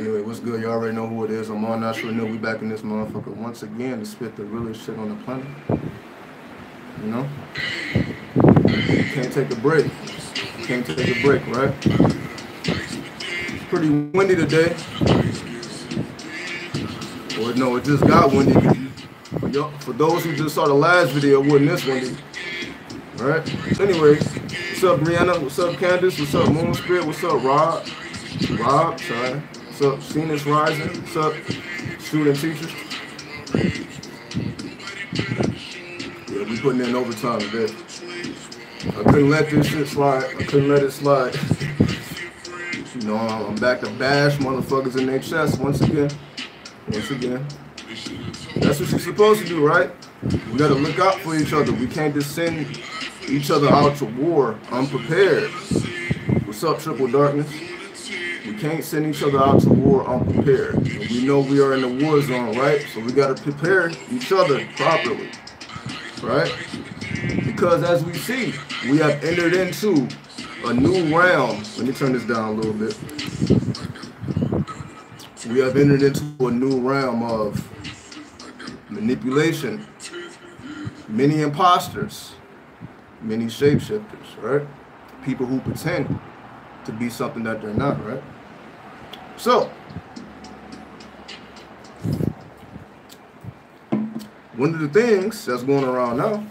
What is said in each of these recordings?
Anyway, what's good? You already know who it is. I'm on asharenu. We back in this motherfucker once again to spit the realest shit on the planet. You know? You can't take a break. You can't take a break, right? It's pretty windy today. Or no, it just got windy. For those who just saw the last video, it wasn't this windy. Right? Anyway, what's up, Brianna? What's up, Candace? What's up, Moon Spirit? What's up, Rob? Sorry. What's up, Phoenix Rising? What's up, student teachers? Yeah, we putting in overtime today. I couldn't let this shit slide. I couldn't let it slide. You know, I'm back to bash motherfuckers in their chest once again. Once again. That's what you're supposed to do, right? We gotta look out for each other. We can't just send each other out to war unprepared. What's up, Triple Darkness? We can't send each other out to war unprepared. And we know we are in the war zone, right? So we gotta prepare each other properly, right? Because as we see, we have entered into a new realm. Let me turn this down a little bit. We have entered into a new realm of manipulation, many imposters, many shapeshifters, right? People who pretend to be something that they're not, right? So, one of the things that's going around now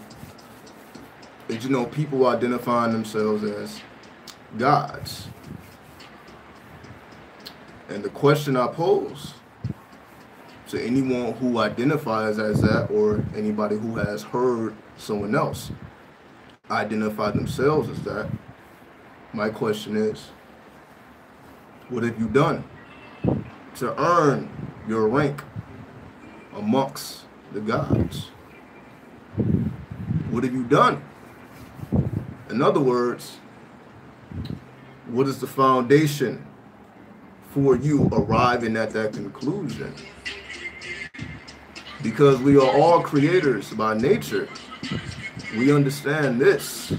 is, you know, people identifying themselves as gods. And the question I pose to anyone who identifies as that, or anybody who has heard someone else identify themselves as that, my question is, what have you done to earn your rank amongst the gods? What have you done? In other words, what is the foundation for you arriving at that conclusion? Because we are all creators by nature. We understand this.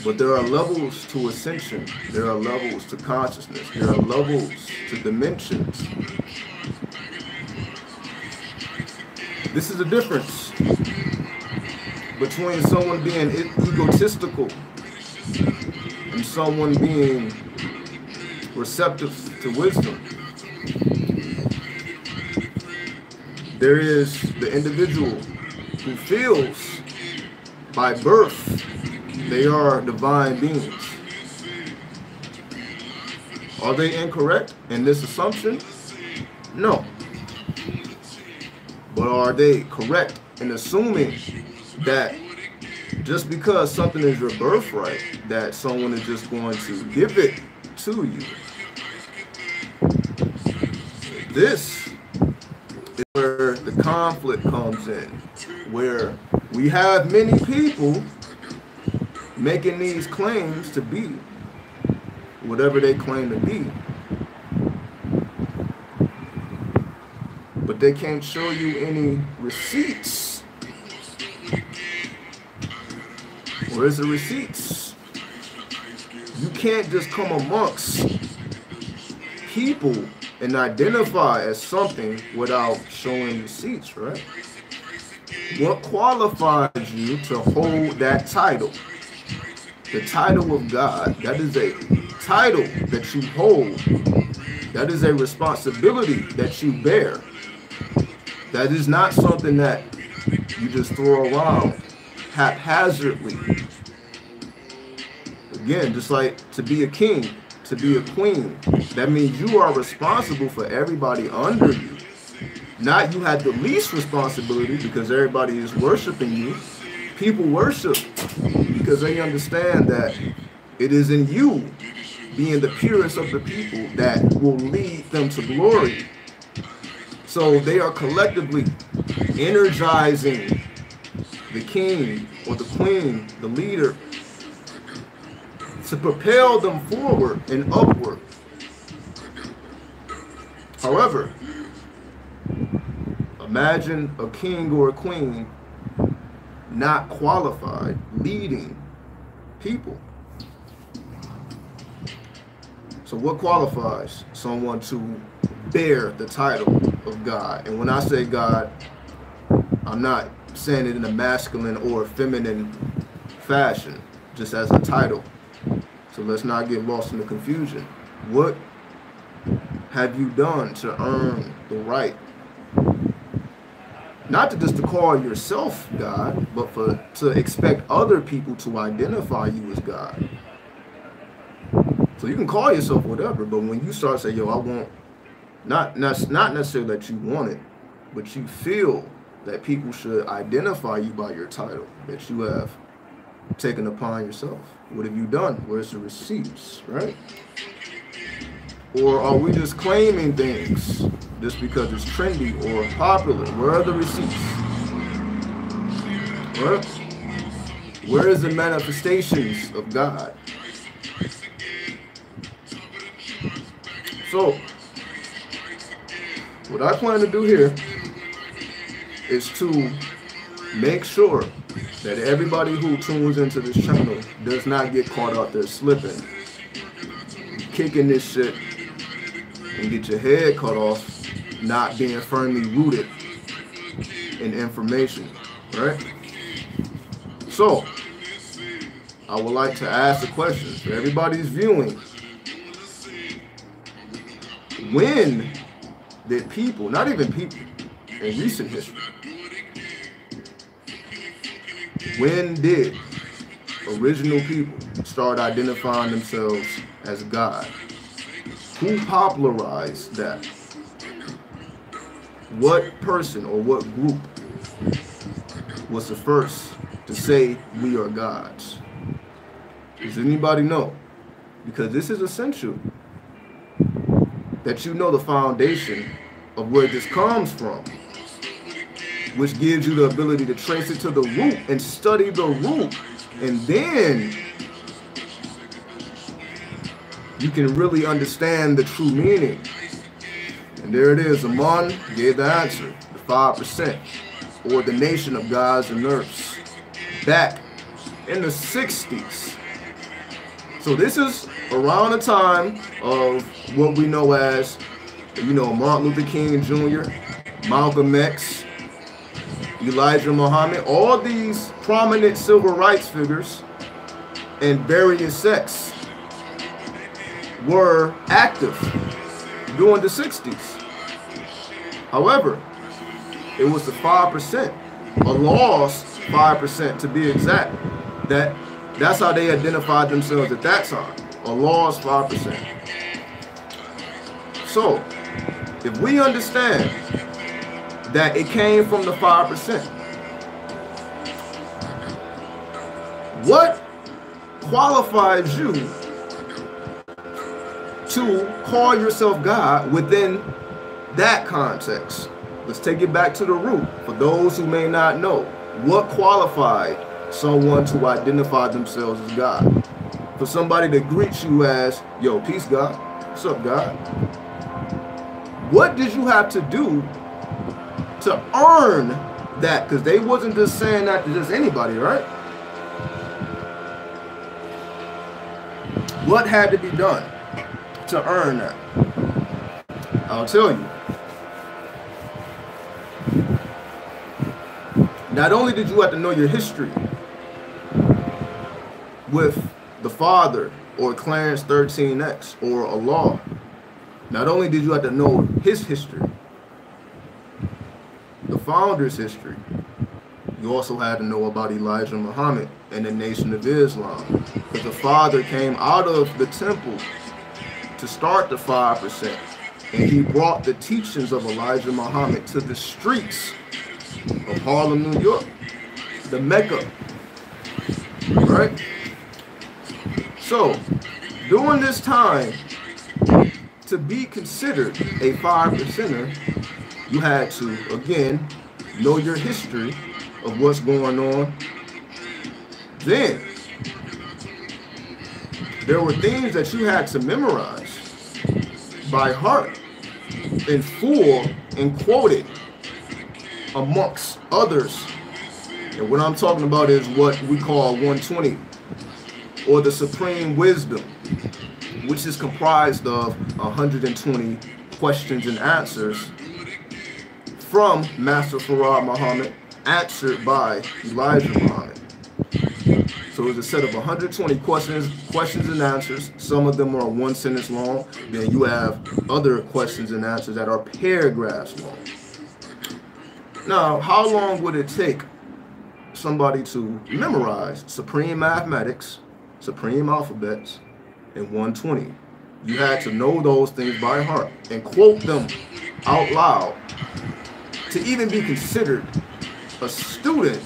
But there are levels to ascension. There are levels to consciousness. There are levels to dimensions. This is the difference between someone being egotistical and someone being receptive to wisdom. There is the individual who feels by birth they are divine beings. Are they incorrect in this assumption? No. But are they correct in assuming that just because something is your birthright, that someone is just going to give it to you? This is where the conflict comes in, where we have many people making these claims to be whatever they claim to be, but they can't show you any receipts. Where's the receipts? You can't just come amongst people and identify as something without showing receipts, right? What qualifies you to hold that title? The title of God, that is a title that you hold. That is a responsibility that you bear. That is not something that you just throw around haphazardly. Again, just like to be a king, to be a queen, that means you are responsible for everybody under you. Not you had the least responsibility because everybody is worshiping you. People worship because they understand that it is in you, being the purest of the people, that will lead them to glory. So they are collectively energizing the king or the queen, the leader, to propel them forward and upward. However, imagine a king or a queen not qualified leading people. So what qualifies someone to bear the title of God? And when I say God, I'm not saying it in a masculine or feminine fashion, just as a title. So let's not get lost in the confusion. What have you done to earn the right? Not to just to call yourself God, but to expect other people to identify you as God. So you can call yourself whatever, but when you start saying, yo, I want, not necessarily that you want it, but you feel that people should identify you by your title that you have taken upon yourself. What have you done? Where's the receipts, right? Or are we just claiming things just because it's trendy or popular? Where are the receipts? Where is the manifestations of God? So, what I plan to do here is to make sure that everybody who tunes into this channel does not get caught out there slipping, kicking this shit, and get your head cut off, not being firmly rooted in information, right? So, I would like to ask the question for everybody's viewing. When did people, not even people, in recent history, when did original people start identifying themselves as God? Who popularized that? What person or what group was the first to say we are gods? Does anybody know? Because this is essential that you know the foundation of where this comes from, which gives you the ability to trace it to the root and study the root, and then you can really understand the true meaning. And there it is. Amon gave the answer, the 5%, or the nation of gods and earths, back in the 60s. So this is around the time of what we know as, you know, Martin Luther King Jr., Malcolm X, Elijah Muhammad, all these prominent civil rights figures and various sects were active during the 60s. However, it was the 5%, a lost 5% to be exact, that's how they identified themselves at that time, a lost 5%. So, if we understand that it came from the 5%, what qualifies you to call yourself God within that context? Let's take it back to the root. For those who may not know, what qualified someone to identify themselves as God? For somebody to greet you as, yo, peace, God. What's up, God? What did you have to do to earn that? Because they wasn't just saying that to just anybody, right? What had to be done to earn that? I'll tell you. Not only did you have to know your history with the father, or Clarence 13X, or Allah, not only did you have to know his history, the founder's history, you also had to know about Elijah Muhammad and the Nation of Islam. Because the father came out of the temple to start the 5%. And he brought the teachings of Elijah Muhammad to the streets of Harlem, New York, the Mecca, right? So, during this time, to be considered a 5%er, you had to, again, know your history of what's going on. Then, there were things that you had to memorize by heart and full and quoted amongst others. And what I'm talking about is what we call 120, or the supreme wisdom, which is comprised of 120 questions and answers from Master Farad Muhammad, answered by Elijah Muhammad. So it's a set of 120 questions and answers. Some of them are 1 sentence long. Then you have other questions and answers that are paragraphs long. Now, how long would it take somebody to memorize supreme mathematics, supreme alphabets, and 120? You had to know those things by heart and quote them out loud to even be considered a student.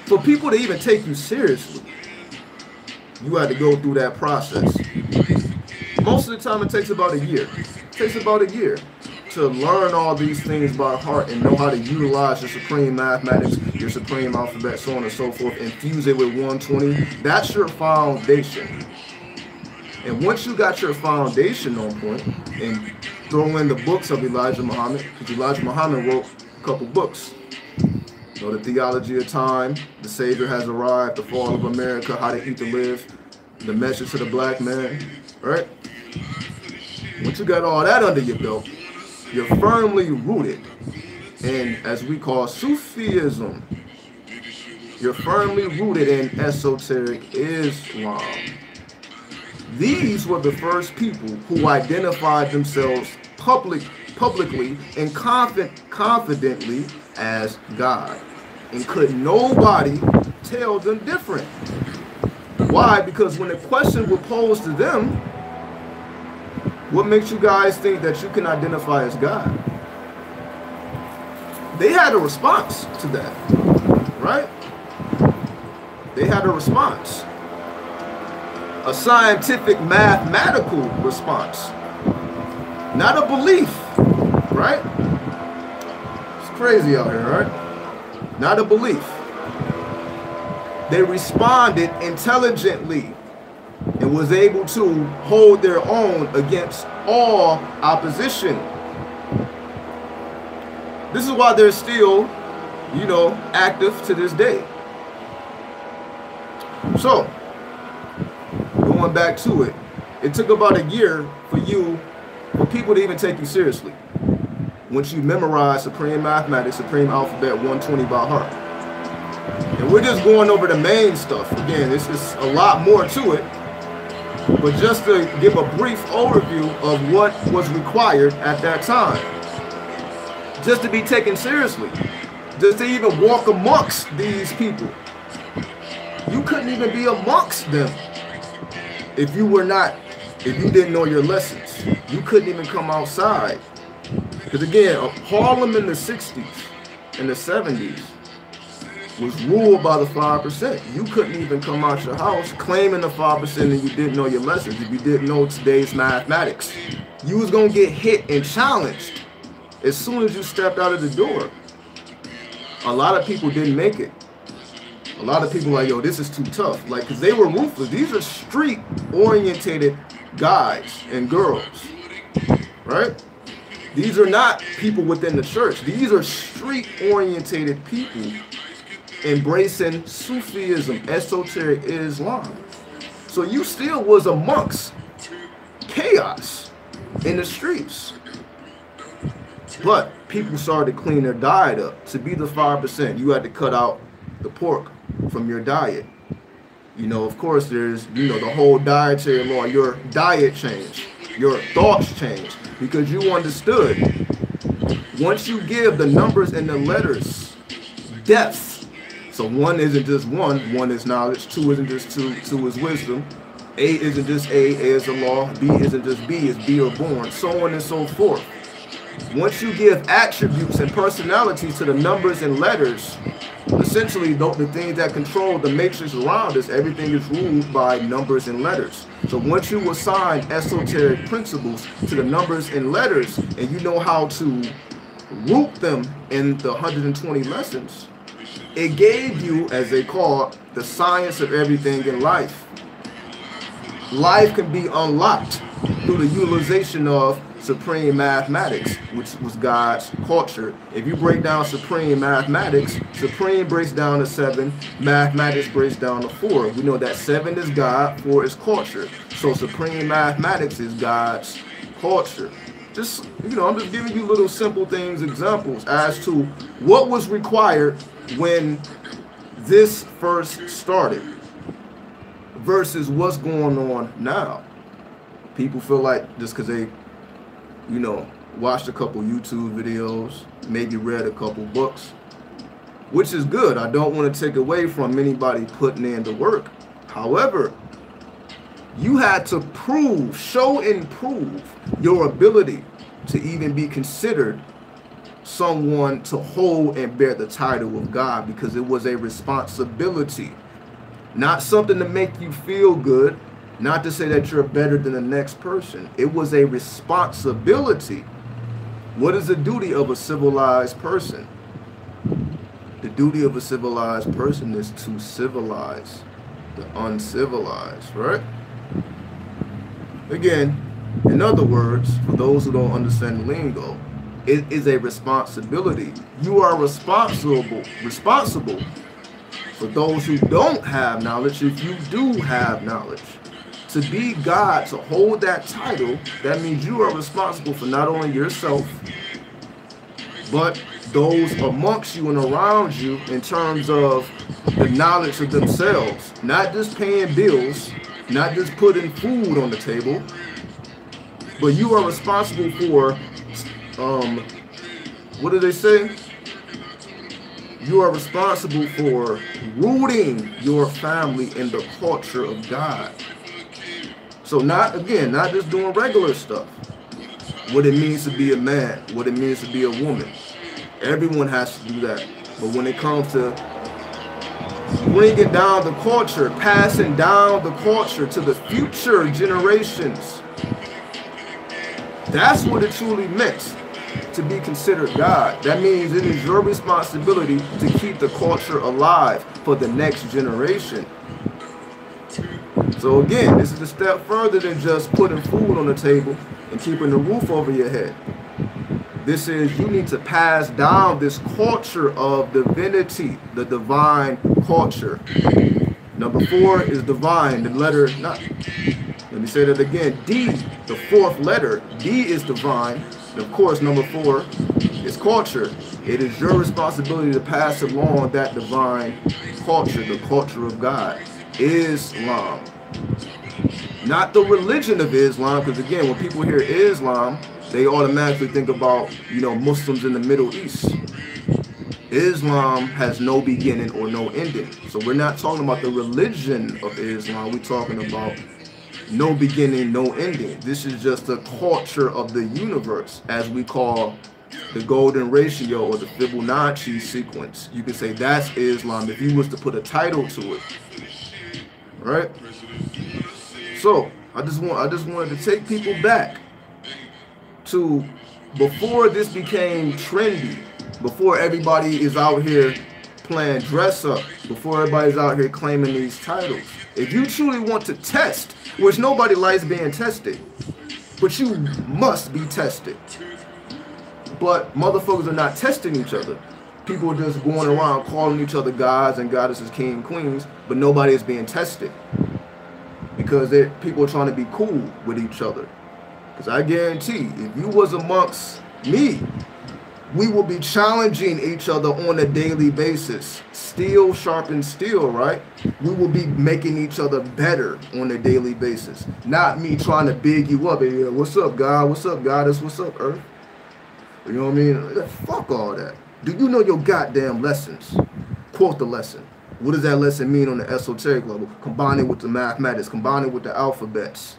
For people to even take you seriously, you had to go through that process. Most of the time, it takes about a year. It takes about a year to learn all these things by heart and know how to utilize your supreme mathematics, your supreme alphabet, so on and so forth, infuse it with 120. That's your foundation. And once you got your foundation on point, and throw in the books of Elijah Muhammad, because Elijah Muhammad wrote a couple books. You know, the Theology of Time, The Savior Has Arrived, The Fall of America, How to Eat to Live, The Message to the Black Man, right? Once you got all that under your belt, you're firmly rooted in, as we call, Sufism. You're firmly rooted in esoteric Islam. These were the first people who identified themselves publicly and confidently as God. And could nobody tell them different. Why? Because when a question was posed to them, what makes you guys think that you can identify as God? They had a response to that, right? They had a response. A scientific, mathematical response. Not a belief, right? It's crazy out here, right? Not a belief. They responded intelligently and was able to hold their own against all opposition. This is why they're still, you know, active to this day. So, going back to it, it took about a year for people to even take you seriously. Once you memorize supreme mathematics, supreme alphabet 120 by heart. And we're just going over the main stuff. Again, this is a lot more to it. But just to give a brief overview of what was required at that time. Just to be taken seriously. Just to even walk amongst these people. You couldn't even be amongst them if you didn't know your lessons. You couldn't even come outside. Because again, Harlem in the 60s and the 70s was ruled by the 5%. You couldn't even come out your house claiming the 5% and you didn't know your lessons. If you didn't know today's mathematics, you was going to get hit and challenged as soon as you stepped out of the door. A lot of people didn't make it. A lot of people like, yo, this is too tough. Like, because they were ruthless. These are street-orientated guys and girls, right? These are not people within the church. These are street-orientated people embracing Sufism, esoteric Islam. So you still was amongst chaos in the streets. But people started to clean their diet up. To be the 5%, you had to cut out the pork from your diet. You know, of course, there's, you know, the whole dietary law. Your diet changed. Your thoughts changed. Because you understood, once you give the numbers and the letters depth, so one isn't just one is knowledge, two isn't just two is wisdom, A isn't just A is the law, B isn't just B, is be or born, so on and so forth. Once you give attributes and personalities to the numbers and letters, essentially the things that control the matrix around us, everything is ruled by numbers and letters. So once you assign esoteric principles to the numbers and letters, and you know how to root them in the 120 lessons, it gave you, as they call it, the science of everything in life. Life can be unlocked through the utilization of supreme mathematics, which was God's culture. If you break down supreme mathematics, supreme breaks down to 7, mathematics breaks down to 4. We know that 7 is God, 4 is culture. So supreme mathematics is God's culture. Just, you know, I'm just giving you little simple things, examples as to what was required when this first started versus what's going on now. People feel like just because they, you know, watched a couple YouTube videos, maybe read a couple books, which is good. I don't want to take away from anybody putting in the work. However, you had to prove, show and prove your ability to even be considered someone to hold and bear the title of God, because it was a responsibility, not something to make you feel good, not to say that you're better than the next person. It was a responsibility. What is the duty of a civilized person? The duty of a civilized person is to civilize the uncivilized, right? Again, in other words, for those who don't understand the lingo, it is a responsibility. You are responsible for those who don't have knowledge. If you do have knowledge, to be God, to hold that title, that means you are responsible for not only yourself, but those amongst you and around you in terms of the knowledge of themselves. Not just paying bills, not just putting food on the table, but you are responsible for, what do they say? You are responsible for rooting your family in the culture of God. So not just doing regular stuff. What it means to be a man, what it means to be a woman. Everyone has to do that. But when it comes to bringing down the culture, passing down the culture to the future generations, that's what it truly meant to be considered God. That means it is your responsibility to keep the culture alive for the next generation. So again, this is a step further than just putting food on the table and keeping the roof over your head. This is, you need to pass down this culture of divinity, the divine culture. Number 4 is divine, the letter, let me say that again, D, the 4th letter, D is divine. And of course, number 4 is culture. It is your responsibility to pass along that divine culture, the culture of God. Islam. Not the religion of Islam, because again, when people hear Islam, they automatically think about, you know, Muslims in the Middle East. Islam has no beginning or no ending. So we're not talking about the religion of Islam. We're talking about no beginning, no ending. This is just the culture of the universe, as we call the golden ratio or the Fibonacci sequence. You could say that's Islam if you was to put a title to it. Right? So I just wanted to take people back to before this became trendy, before everybody is out here playing dress up, before everybody's out here claiming these titles. If you truly want to test, which nobody likes being tested, but you must be tested. But motherfuckers are not testing each other. People are just going around calling each other gods and goddesses, king and queens, but nobody is being tested. Because people are trying to be cool with each other. Because I guarantee, if you was amongst me, We will be challenging each other on a daily basis. Steel sharpens steel, right? We will be making each other better on a daily basis. Not me trying to big you up. Hey, what's up, God? What's up, Goddess? What's up, Earth? You know what I mean? Fuck all that. Do you know your goddamn lessons? Quote the lesson. What does that lesson mean on the esoteric level? Combine it with the mathematics. Combine it with the alphabets.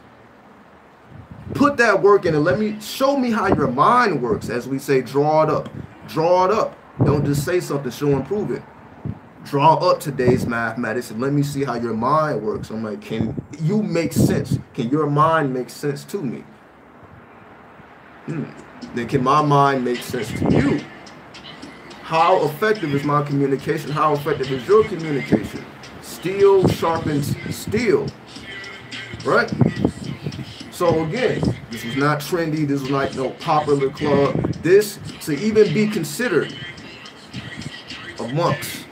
Put that work in and show me how your mind works. As we say, draw it up. Draw it up. Don't just say something, show and prove it. Draw up today's mathematics and let me see how your mind works. I'm like, can you make sense? Can your mind make sense to me? Then can my mind make sense to you? How effective is my communication? How effective is your communication? Steel sharpens steel, right? So again, this was not trendy. This was like no popular club. This, to even be considered amongst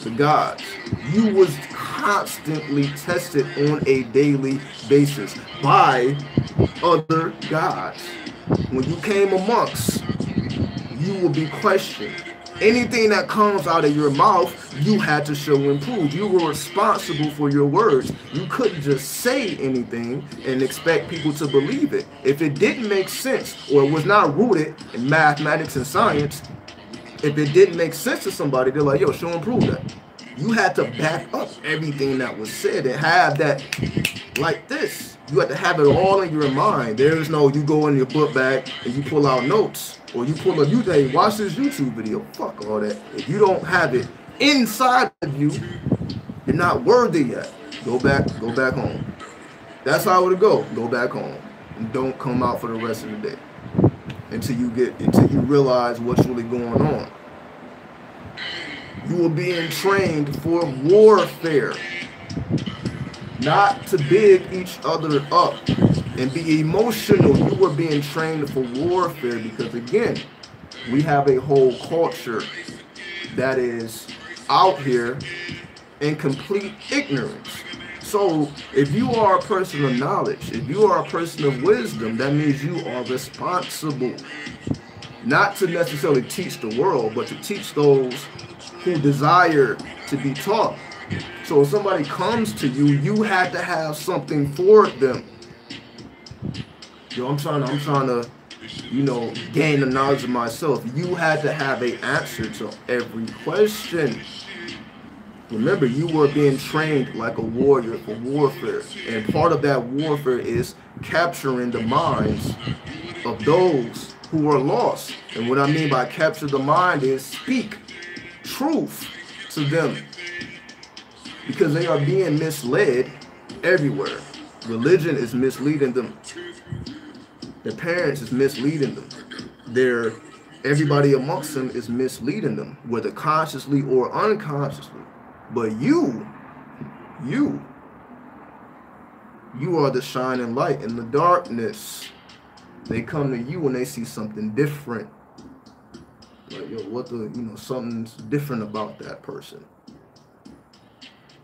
the gods, you was constantly tested on a daily basis by other gods. When you came amongst, you will be questioned. Anything that comes out of your mouth, you had to show and prove. You were responsible for your words. You couldn't just say anything and expect people to believe it. If it didn't make sense or it was not rooted in mathematics and science, if it didn't make sense to somebody, they're like, yo, show and prove that. You had to back up everything that was said and have that like this. You had to have it all in your mind. There's no, you go in your book bag and you pull out notes, or you pull up, hey, watch this YouTube video. Fuck all that. If you don't have it inside of you, you're not worthy yet. Go back home. That's how it would go. Go back home. And don't come out for the rest of the day until you realize what's really going on. You are being trained for warfare, not to big each other up and be emotional. You are being trained for warfare because, again, we have a whole culture that is out here in complete ignorance. So if you are a person of knowledge, if you are a person of wisdom, that means you are responsible not to necessarily teach the world, but to teach those who desire to be taught. So if somebody comes to you, you had to have something for them. Yo, I'm trying to, gain the knowledge of myself. You had to have an answer to every question. Remember, you were being trained like a warrior for warfare. And part of that warfare is capturing the minds of those who are lost. And what I mean by capture the mind is speak truth to them, because they are being misled everywhere. Religion is misleading them. Their parents is misleading them. Everybody amongst them is misleading them, whether consciously or unconsciously. But you are the shining light in the darkness. They come to you when they see something different. Like, yo, something's different about that person.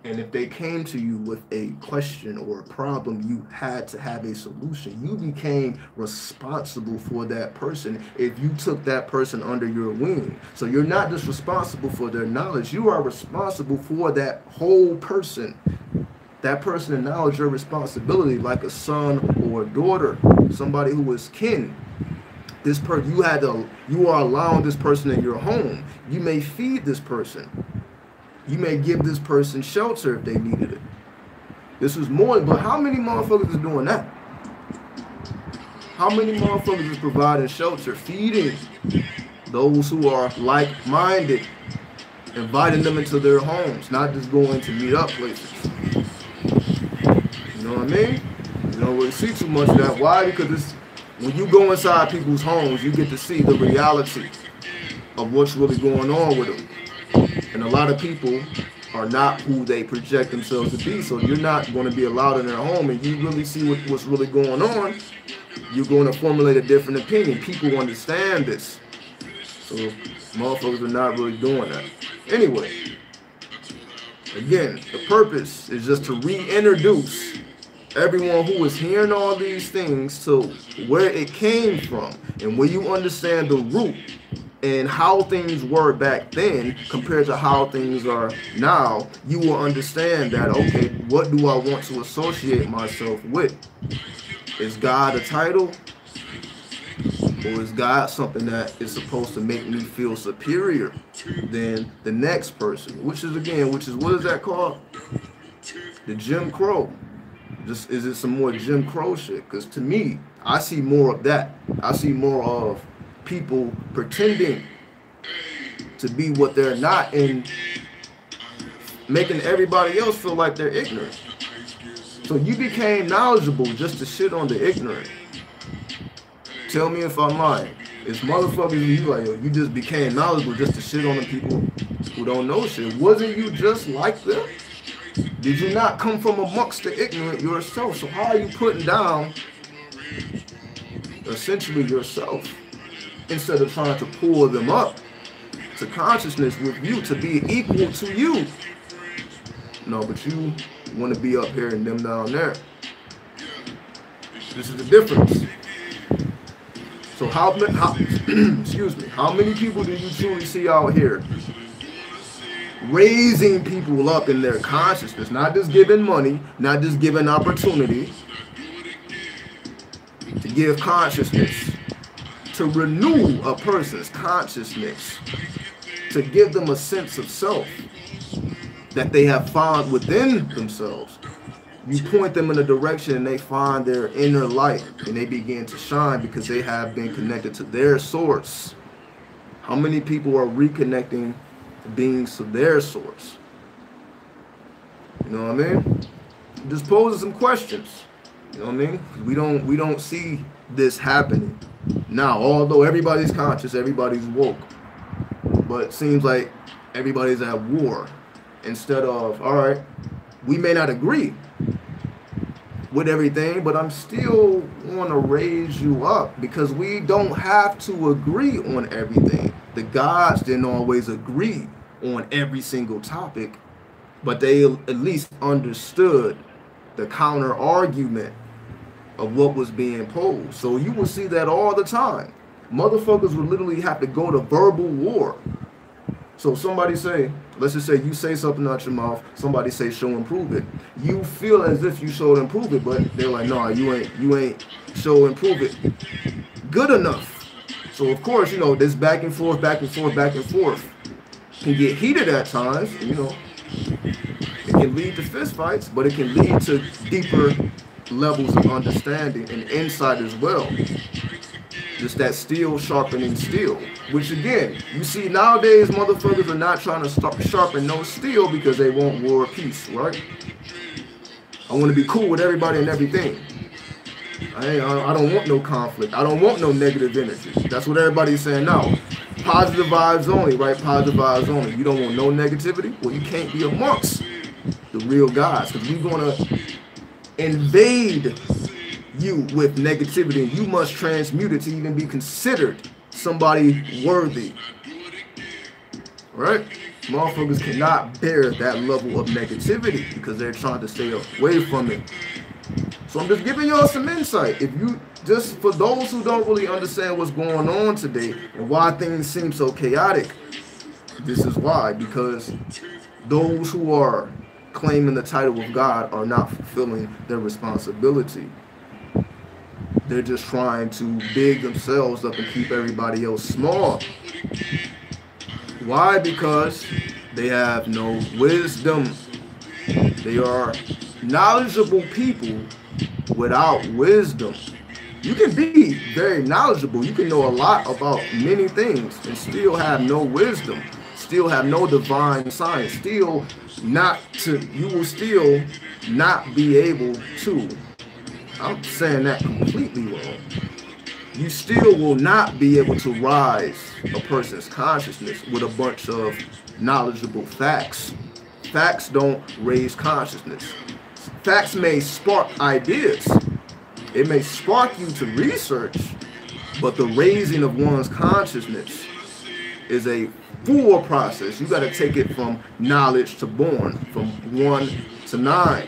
And if they came to you with a question or a problem, you had to have a solution. You became responsible for that person if you took that person under your wing. So you're not just responsible for their knowledge. You are responsible for that whole person. That person in knowledge, your responsibility, like a son or a daughter, somebody who is kin. This person, you are allowing this person in your home. You may feed this person. You may give this person shelter if they needed it. This was more, but how many motherfuckers is doing that? How many motherfuckers is providing shelter, feeding those who are like-minded, inviting them into their homes, not just going to meet up places? You know what I mean? You don't really see too much of that. Why? Because when you go inside people's homes, you get to see the reality of what's really going on with them. And a lot of people are not who they project themselves to be. So you're not going to be allowed in their home, and you really see what's really going on. You're going to formulate a different opinion. People understand this. So motherfuckers are not really doing that. Anyway, again, the purpose is just to reintroduce everyone who is hearing all these things to where it came from. And when you understand the root and how things were back then compared to how things are now, you will understand that, okay, what do I want to associate myself with? Is God a title? Or is God something that is supposed to make me feel superior than the next person? Which is, what is that called? The Jim Crow. Just, is it some more Jim Crow shit? Because to me, I see more of that. I see more of people pretending to be what they're not and making everybody else feel like they're ignorant. So you became knowledgeable just to shit on the ignorant. Tell me if I'm lying. It's motherfuckers you like, yo, you just became knowledgeable just to shit on the people who don't know shit. Wasn't you just like them? Did you not come from amongst the ignorant yourself? So how are you putting down essentially yourself instead of trying to pull them up to consciousness with you to be equal to you? No, but you want to be up here and them down there. This is the difference. So excuse me, how many people do you truly see out here raising people up in their consciousness, not just giving money, not just giving opportunity, to give consciousness, to renew a person's consciousness, to give them a sense of self that they have found within themselves. You point them in a direction and they find their inner light and they begin to shine because they have been connected to their source. How many people are reconnecting beings to their source? You know what I mean? Just posing some questions. You know what I mean? We don't see this happening now. Although everybody's conscious, everybody's woke, but it seems like everybody's at war. Instead of, all right, we may not agree with everything, but I'm still want to raise you up because we don't have to agree on everything. The gods didn't always agree on every single topic, but they at least understood the counter argument of what was being posed. So you will see that all the time. Motherfuckers would literally have to go to verbal war. So somebody say, let's just say you say something out your mouth, somebody say show and prove it. You feel as if you showed and prove it, but they're like, no, you ain't show and prove it good enough. So of course, you know, this back and forth can get heated at times, you know. It can lead to fist fights, but it can lead to deeper levels of understanding and insight as well. Just that steel sharpening steel, which again, you see nowadays motherfuckers are not trying to sharpen no steel because they want war or peace, right? I want to be cool with everybody and everything. I don't want no conflict. I don't want no negative energy. That's what everybody's saying now. Positive vibes only, right? Positive vibes only. You don't want no negativity? Well, you can't be amongst the real guys because we're going to invade you with negativity, and you must transmute it to even be considered somebody worthy. Right? Motherfuckers cannot bear that level of negativity because they're trying to stay away from it. So I'm just giving y'all some insight. If you just, for those who don't really understand what's going on today and why things seem so chaotic, this is why. Because those who are claiming the title of God are not fulfilling their responsibility. They're just trying to big themselves up and keep everybody else small. Why? Because they have no wisdom. They are knowledgeable people without wisdom. You can be very knowledgeable. You can know a lot about many things and still have no wisdom, still have no divine science, you will still not be able to, I'm saying that completely wrong. You still will not be able to rise a person's consciousness with a bunch of knowledgeable facts. Facts don't raise consciousness. Facts may spark ideas. It may spark you to research, but the raising of one's consciousness is a full process. You got to take it from knowledge to born, from 1 to 9.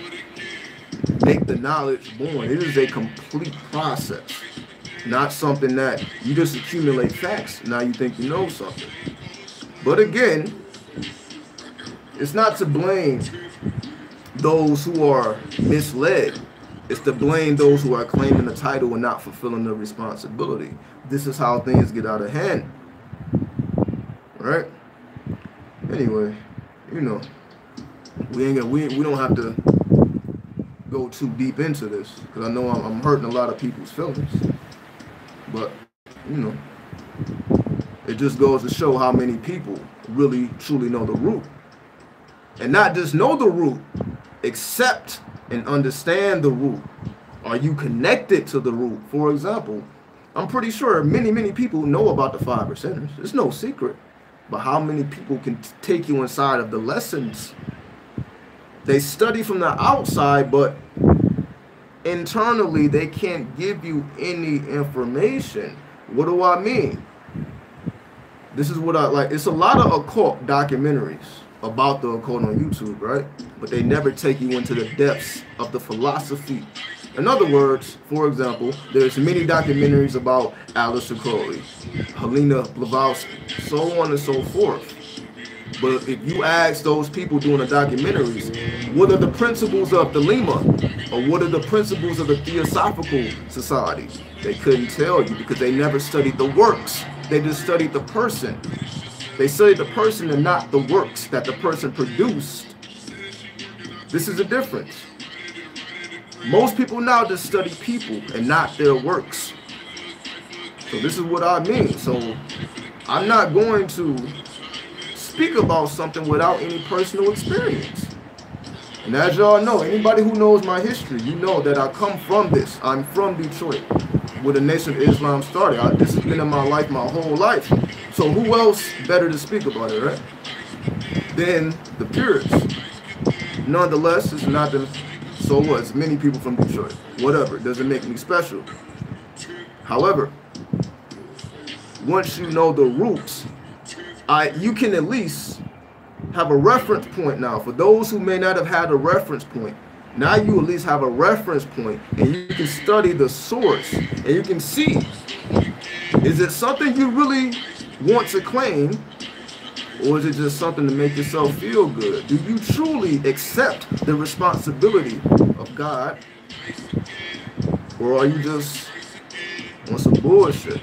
Make the knowledge born. It is a complete process. not something that you just accumulate facts. Now you think you know something. But again, it's not to blame those who are misled. It's to blame those who are claiming the title and not fulfilling their responsibility. This is how things get out of hand. Right? Anyway, you know, we don't have to go too deep into this, because I know I'm hurting a lot of people's feelings. But, you know, it just goes to show how many people really truly know the root. And not just know the root, accept and understand the root. Are you connected to the root? For example, I'm pretty sure many people know about the 5%ers. It's no secret. But how many people can take you inside of the lessons? They study from the outside, but internally they can't give you any information. What do I mean? This is what I like. It's a lot of occult documentaries about the occult on YouTube, right? But they never take you into the depths of the philosophy. In other words, for example, there's many documentaries about Aleister Crowley, Helena Blavatsky, so on and so forth. But if you ask those people doing the documentaries, what are the principles of the Lima? Or what are the principles of the Theosophical Society? They couldn't tell you, because they never studied the works. They just studied the person. They studied the person and not the works that the person produced. This is the difference. Most people now just study people and not their works. So this is what I mean. So I'm not going to speak about something without any personal experience. And as y'all know, anybody who knows my history, you know that I come from this. I'm from Detroit, where the Nation of Islam started. This has been in my life my whole life. So who else better to speak about it, right? Than the purists. Nonetheless, it's not the, so what? It's many people from Detroit. Whatever, it doesn't make me special. However, once you know the roots, you can at least have a reference point now. For those who may not have had a reference point, now you at least have a reference point, and you can study the source, and you can see, is it something you really want to claim, or is it just something to make yourself feel good? Do you truly accept the responsibility of God, or are you just on some bullshit?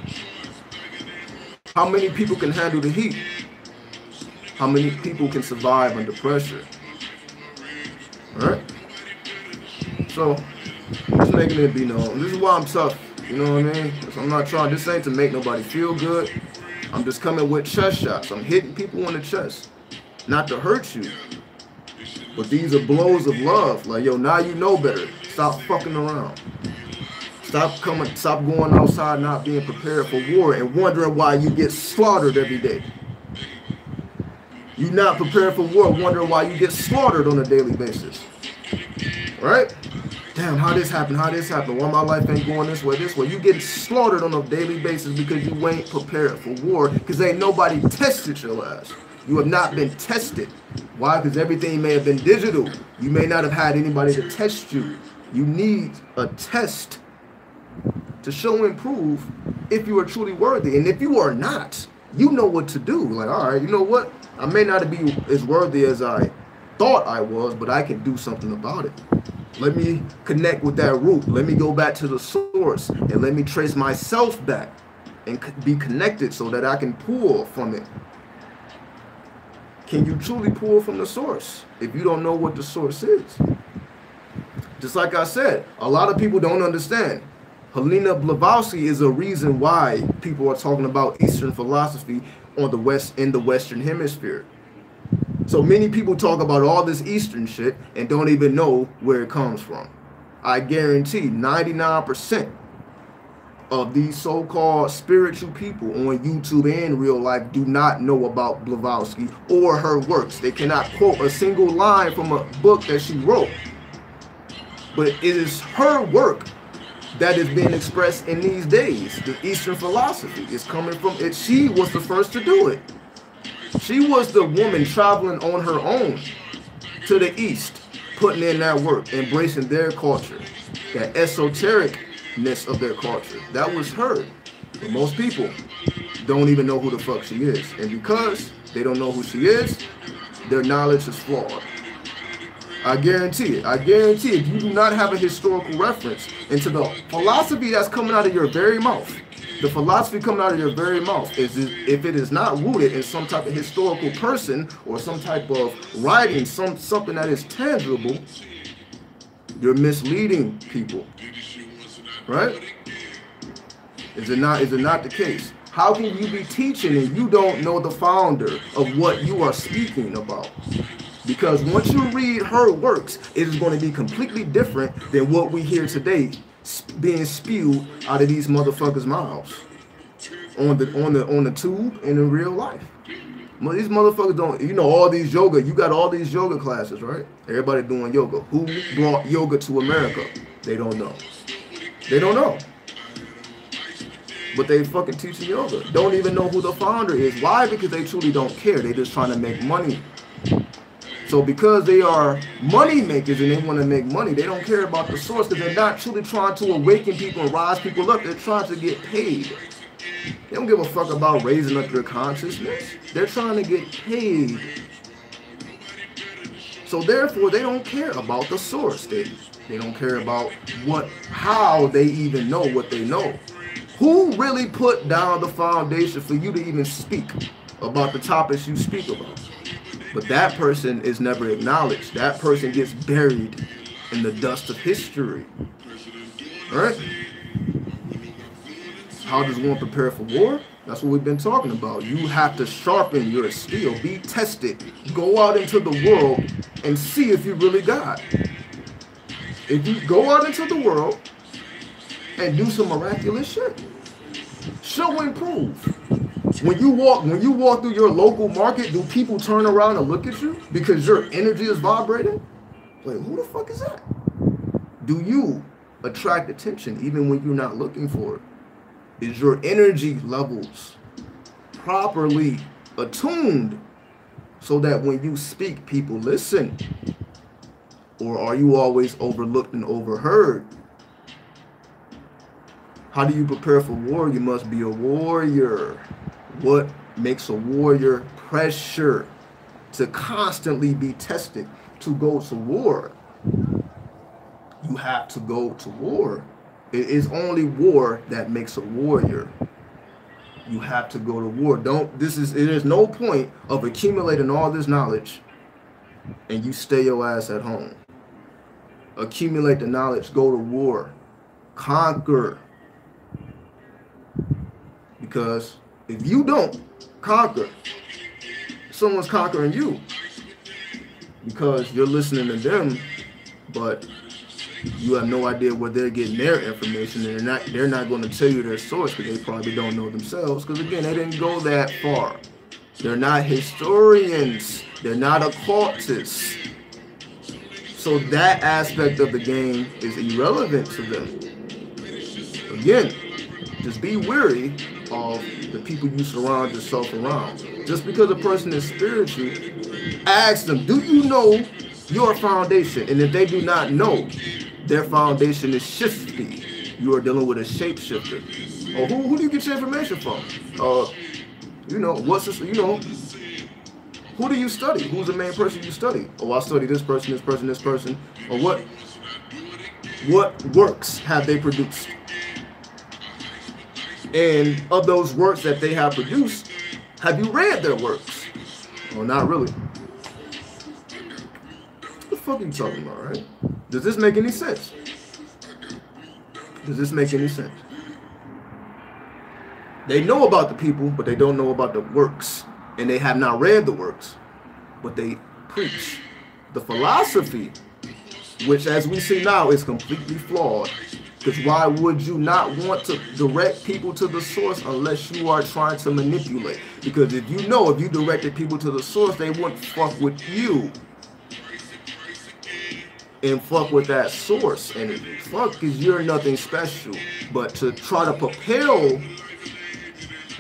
How many people can handle the heat? How many people can survive under pressure? All right? So, just making it be known. This is why I'm tough. You know what I mean? I'm not trying. This ain't to make nobody feel good. I'm just coming with chest shots. I'm hitting people in the chest. Not to hurt you. But these are blows of love. Like, yo, now you know better. Stop fucking around. Stop going outside not being prepared for war and wondering why you get slaughtered every day. You're not prepared for war, wondering why you get slaughtered on a daily basis. Right? Damn, how this happened? Why my life ain't going this way? You get slaughtered on a daily basis because you ain't prepared for war, because ain't nobody tested your ass. You have not been tested. Why? Because everything may have been digital. You may not have had anybody to test you. You need a test to show and prove if you are truly worthy. And if you are not, you know what to do. Like, all right, you know what? I may not be as worthy as I thought I was, but I can do something about it. Let me connect with that root. Let me go back to the source, and let me trace myself back and be connected so that I can pull from it. Can you truly pull from the source if you don't know what the source is? Just like I said, a lot of people don't understand. Helena Blavatsky is a reason why people are talking about Eastern philosophy on the in the Western Hemisphere. So many people talk about all this Eastern shit and don't even know where it comes from. I guarantee 99% of these so-called spiritual people on YouTube and real life do not know about Blavatsky or her works. They cannot quote a single line from a book that she wrote. But it is her work that is being expressed in these days. The Eastern philosophy is coming from it. She was the first to do it. She was the woman traveling on her own to the East, putting in that work, embracing their culture, that esoteric ness of their culture. That was her. But most people don't even know who the fuck she is. And because they don't know who she is, their knowledge is flawed. I guarantee it. I guarantee if you do not have a historical reference into the philosophy that's coming out of your very mouth, the philosophy coming out of your very mouth, is if it is not rooted in some type of historical person or some type of writing, something that is tangible, you're misleading people. Right? Is it not the case? How can you be teaching and you don't know the founder of what you are speaking about? Because once you read her works, it is going to be completely different than what we hear today being spewed out of these motherfuckers' mouths on the tube and in real life. Well, these motherfuckers don't, you know, all these yoga, you got all these yoga classes, right? Everybody doing yoga. Who brought yoga to America? They don't know. They don't know. But they fucking teaching yoga. Don't even know who the founder is. Why? Because they truly don't care. They just trying to make money. So because they are money makers and they want to make money, they don't care about the source because they're not truly trying to awaken people and rise people up. They're trying to get paid. They don't give a fuck about raising up your consciousness. They're trying to get paid. So therefore, they don't care about the source. They don't care about how they even know what they know. Who really put down the foundation for you to even speak about the topics you speak about? But that person is never acknowledged. That person gets buried in the dust of history. All right? How does one prepare for war? That's what we've been talking about. You have to sharpen your steel. Be tested. Go out into the world and see if you really got it. If you go out into the world and do some miraculous shit, show and prove. When you walk through your local market, do people turn around and look at you because your energy is vibrating? Like, who the fuck is that? Do you attract attention even when you're not looking for it? Is your energy levels properly attuned so that when you speak, people listen? Or are you always overlooked and overheard? How do you prepare for war? You must be a warrior. What makes a warrior? Pressure to constantly be tested to go to war. You have to go to war. It is only war that makes a warrior. You have to go to war. There's no point of accumulating all this knowledge and you stay your ass at home. Accumulate the knowledge, go to war, conquer. Because if you don't conquer, someone's conquering you. Because you're listening to them, but you have no idea where they're getting their information, and they're not going to tell you their source because they probably don't know themselves. Because again, they didn't go that far. They're not historians. They're not occultists. So that aspect of the game is irrelevant to them. Again, just be wary of the people you surround yourself around. Just because a person is spiritual, ask them, do you know your foundation? And if they do not know, their foundation is shifty. You are dealing with a shapeshifter. Or who do you get your information from? Who do you study? Who's the main person you study? Oh, I study this person, this person, this person. Or what works have they produced? And of those works that they have produced, have you read their works? Well, not really. What the fuck are you talking about, right? Does this make any sense? Does this make any sense? They know about the people, but they don't know about the works. And they have not read the works, but they preach. The philosophy, which as we see now is completely flawed. Because why would you not want to direct people to the source unless you are trying to manipulate? Because if you directed people to the source, they wouldn't fuck with you. And fuck with that source energy. Fuck, because you're nothing special. But to try to propel,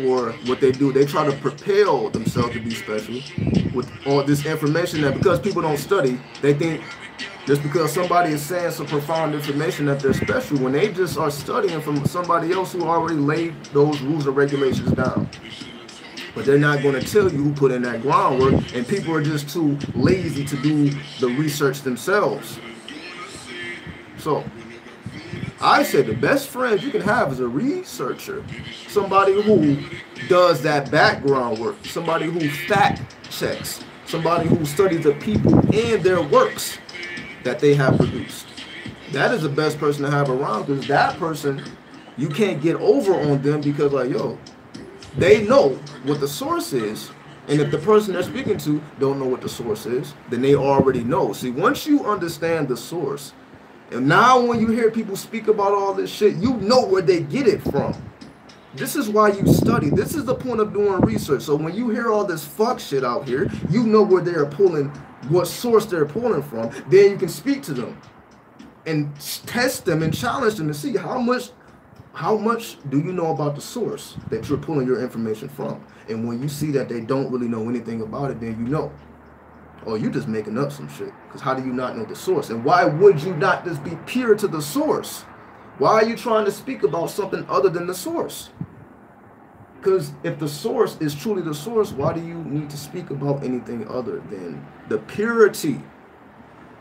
or what they do, they try to propel themselves to be special with all this information that because people don't study, they think Just because somebody is saying some profound information that they're special when they just are studying from somebody else who already laid those rules and regulations down. But they're not going to tell you who put in that groundwork, and people are just too lazy to do the research themselves. So I say the best friends you can have is a researcher, somebody who does that background work, somebody who fact checks, somebody who studies the people and their works that they have produced. That is the best person to have around, because that person, you can't get over on them because, like, yo, they know what the source is. And if the person they're speaking to don't know what the source is, then they already know. See, once you understand the source, and now when you hear people speak about all this shit, you know where they get it from. This is why you study. This is the point of doing research. So when you hear all this fuck shit out here, you know where they're pulling, what source they're pulling from. Then you can speak to them and test them and challenge them to see how much do you know about the source that you're pulling your information from. And when you see that they don't really know anything about it, then you know, oh, you're just making up some shit. Because how do you not know the source? And why would you not just be pure to the source? Why are you trying to speak about something other than the source? Because if the source is truly the source, why do you need to speak about anything other than the purity?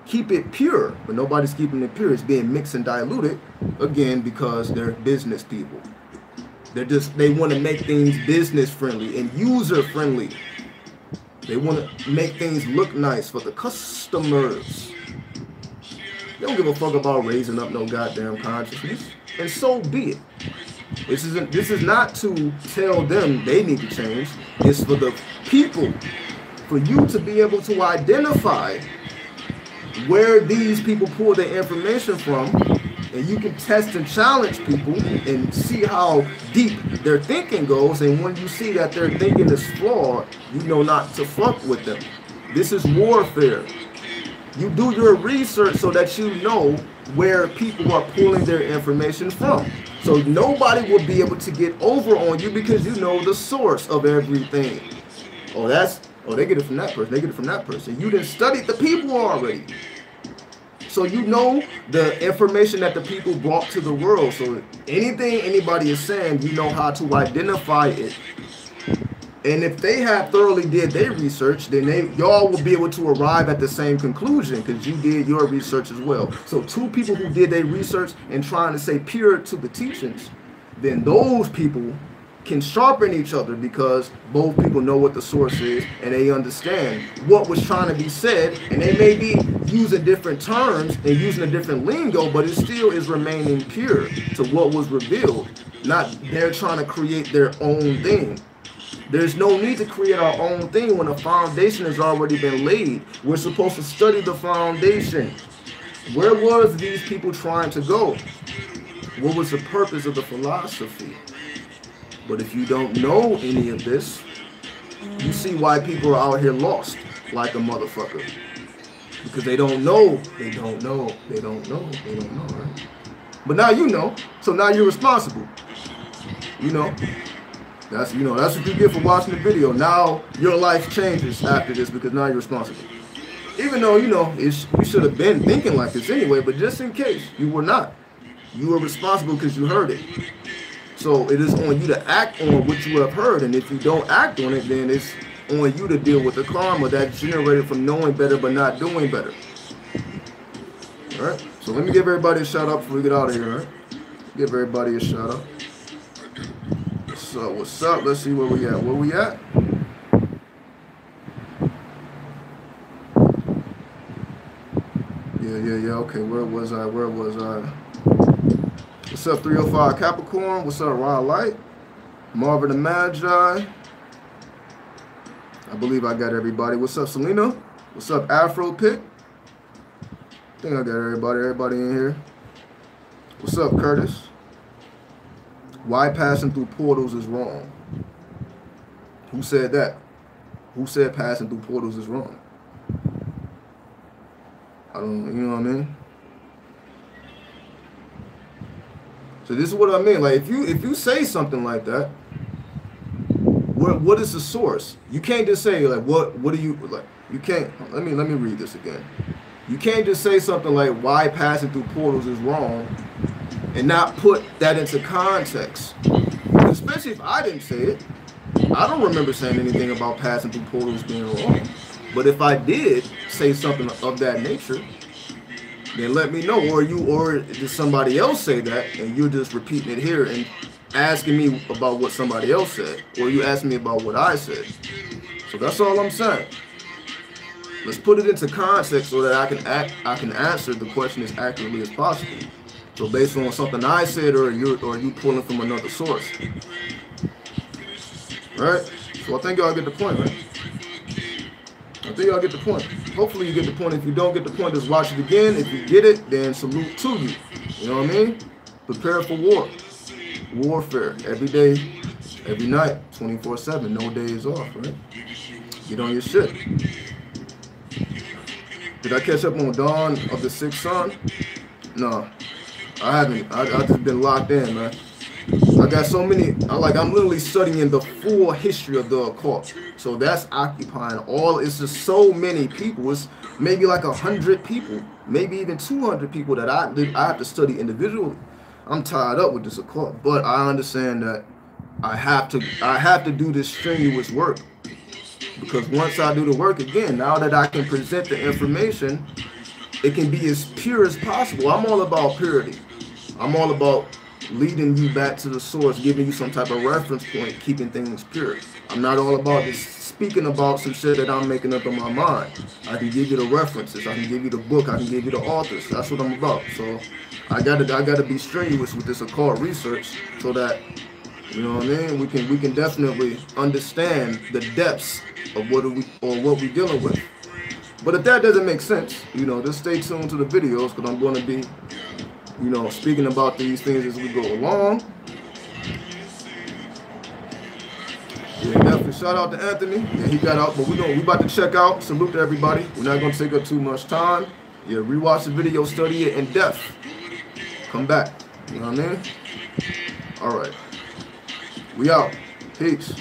Keep it pure, but nobody's keeping it pure. It's being mixed and diluted, again, because they're business people. They want to make things business friendly and user friendly. They want to make things look nice for the customers. They don't give a fuck about raising up no goddamn consciousness, and so be it. This is not to tell them they need to change. It's for the people, for you to be able to identify where these people pull their information from, and you can test and challenge people and see how deep their thinking goes. And when you see that their thinking is flawed, you know not to fuck with them. This is warfare. You do your research so that you know where people are pulling their information from. So nobody will be able to get over on you because you know the source of everything. Oh, they get it from that person. They get it from that person. You didn't study the people already. So you know the information that the people brought to the world. So anything anybody is saying, you know how to identify it. And if they have thoroughly did their research, then y'all will be able to arrive at the same conclusion because you did your research as well. So two people who did their research and trying to stay pure to the teachings, then those people can sharpen each other because both people know what the source is and they understand what was trying to be said, and they may be using different terms and using a different lingo, but it still is remaining pure to what was revealed. Not they're trying to create their own thing. There's no need to create our own thing when a foundation has already been laid. We're supposed to study the foundation. Where was these people trying to go? What was the purpose of the philosophy? But if you don't know any of this, you see why people are out here lost like a motherfucker. Because they don't know, they don't know, they don't know, they don't know, right? But now you know, so now you're responsible. You know, that's what you get for watching the video. Now your life changes after this because now you're responsible. Even though, you know, you should have been thinking like this anyway, but just in case you were not, you were responsible because you heard it. So it is on you to act on what you have heard, and if you don't act on it, then it's on you to deal with the karma that's generated from knowing better but not doing better. All right, so let me give everybody a shout out before we get out of here, all right? Give everybody a shout out. So what's up? Let's see where we at. Where we at? Yeah. Okay, where was I? What's up, 305 Capricorn? What's up, Raw Light? Marvin the Magi. I believe I got everybody. What's up, Selena? What's up, Afro Pick? I think I got everybody in here. What's up, Curtis? Why passing through portals is wrong? Who said that? Who said passing through portals is wrong? I don't, you know what I mean? So this is what I mean. Like if you say something like that, what is the source? You can't just say like what do you like? You can't. Let me read this again. You can't just say something like why passing through portals is wrong and not put that into context. Especially if I didn't say it. I don't remember saying anything about passing through portals being wrong. But if I did say something of that nature, then let me know. Or did somebody else say that and you're just repeating it here and asking me about what somebody else said, or you asking me about what I said. So that's all I'm saying. Let's put it into context so that I can answer the question as accurately as possible. So based on something I said or you pulling from another source. Right? So I think y'all get the point, right? I think y'all get the point. Hopefully you get the point. If you don't get the point, just watch it again. If you get it, then salute to you. You know what I mean? Prepare for war. Warfare. Every day, every night, 24/7. No days off, right? Get on your shit. Did I catch up on Dawn of the Sixth Sun? No, I haven't. I just been locked in, man. I got so many. I'm literally studying the full history of the occult. So that's occupying all. It's just so many people. It's maybe like 100 people, maybe even 200 people that I have to study individually. I'm tied up with this occult, but I understand that I have to do this strenuous work. Because once I do the work again, now that I can present the information, it can be as pure as possible. I'm all about purity. I'm all about leading you back to the source, giving you some type of reference point, keeping things pure. I'm not all about just speaking about some shit that I'm making up in my mind. I can give you the references, I can give you the book, I can give you the authors. That's what I'm about. So I gotta be strenuous with this occult research so that, you know what I mean, we can definitely understand the depths of what we're dealing with. But if that doesn't make sense, you know, just stay tuned to the videos, because I'm going to be, you know, speaking about these things as we go along. Yeah, definitely shout out to Anthony. Yeah, he got out, but we about to check out. Salute to everybody. We're not going to take up too much time. Yeah, rewatch the video, study it in depth. Come back. You know what I mean? All right. We out. Peace.